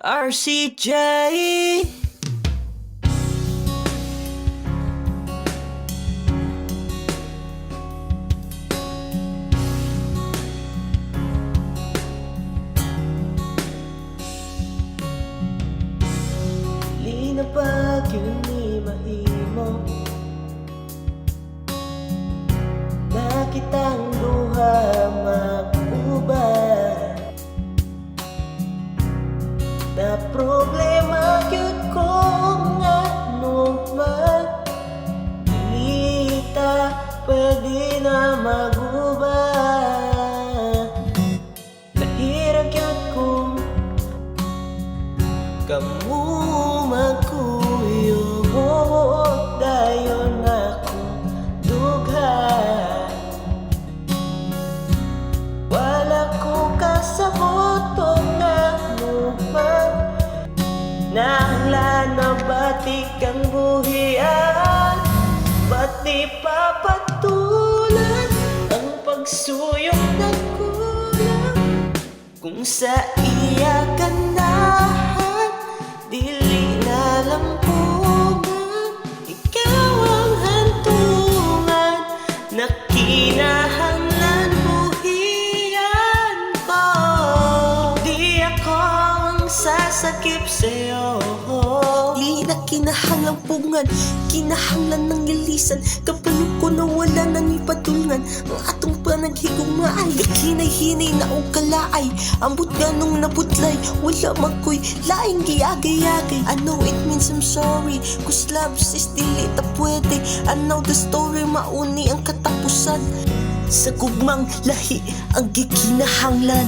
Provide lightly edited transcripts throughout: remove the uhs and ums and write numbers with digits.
RCJ. Lina pag yun ni mahimo na kitang duha mag-uban. Na problema yun ko nga numan Dilita pwede na mag-uban. Nahirag yun ko kamu magkuyo dayon ako dugha. Wala ko kasabot o nga numan nahanglan na batik ang buhian. Ba't di papatulan ang pagsuyok na kulang kung sa iya ganahan dili na lampungan. Ikaw ang hantungan na kinahanglan buhian ko. Di ako ang sasakip sa'yo. Di na kinahanglang pungan, kinahanglan ng ilisan. Kapalo ko na wala nang ipatulngan ang atong panaghigugmaay. Hinay-hinay na o kalaay, ambot ganong nabutlay. Wala magkoy laing giagay-agay. I know it means I'm sorry, cause love is dili ta pwede. I know the story mauni ang katapusan. Sa gugmang lahi ang gikinahanglan.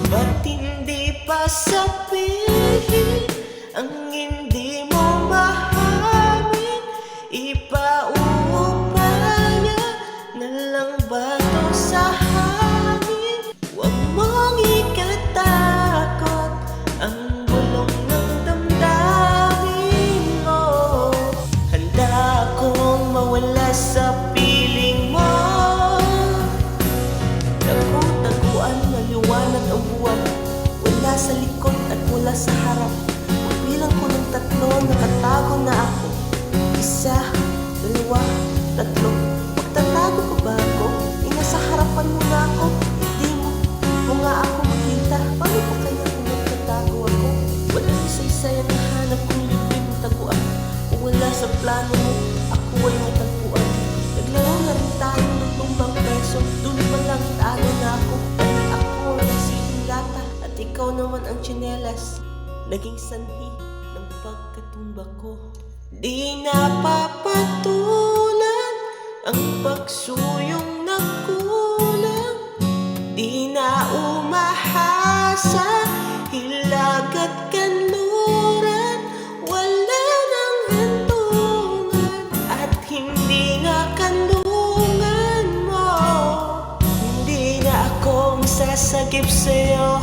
Ba't hindi pa sabihin ang hindi mo mahamin? Ipaupaya na lang ba to sa hangin? Huwag mong ikatakot ang bulong ng damdamin mo. Handa akong mawala sa piling mo. Tagu-taguan, maliwanag ang buwan. Wala sa likod at wala sa harap. Bilang ko ng tatlo, nakatago na ako. Isa, dalawa, tatlo. Magtatago pa ba ako? Nasa harapan mo na ako. Hindi mo nga ako makita. Paano pa kaya kung nagtatago ako? Wala isa-isa ang nahanap kong libre mong taguan. Kung wala sa plano mo, ako ay matagpuan. Naglaro na rin tayo ng tumbang preso. Doon pa lang talo na ako. Dahil ako ang nasitong lata at ikaw naman ang tsinelas. Naging sanhi ng pagkatumba ko. Di napapatulan ang pagsuyong na kulang. Di na umahasa, hilag at kanluran. Wala nang hantungan at hindi nga kanlungan mo. Hindi na akong sasagip sa'yo.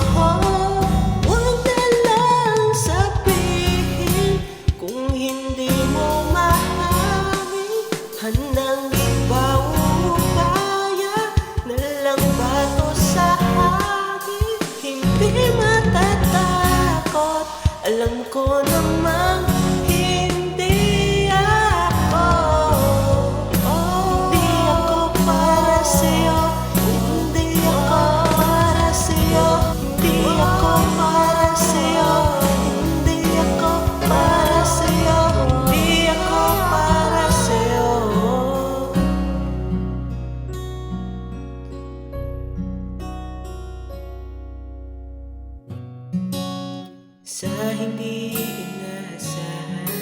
Huwag na lang sabihin kung hindi mo mahamin. Handang ipaupaya na lang ba to sa hangin? Hindi matatakot, alam ko namang hindi ako. Di ako para sa'yo, hindi ako para sa'yo. Di ako para sa'yo, hindi ako para sa'yo. Di ako para sa'yo. Sa hindi inasahan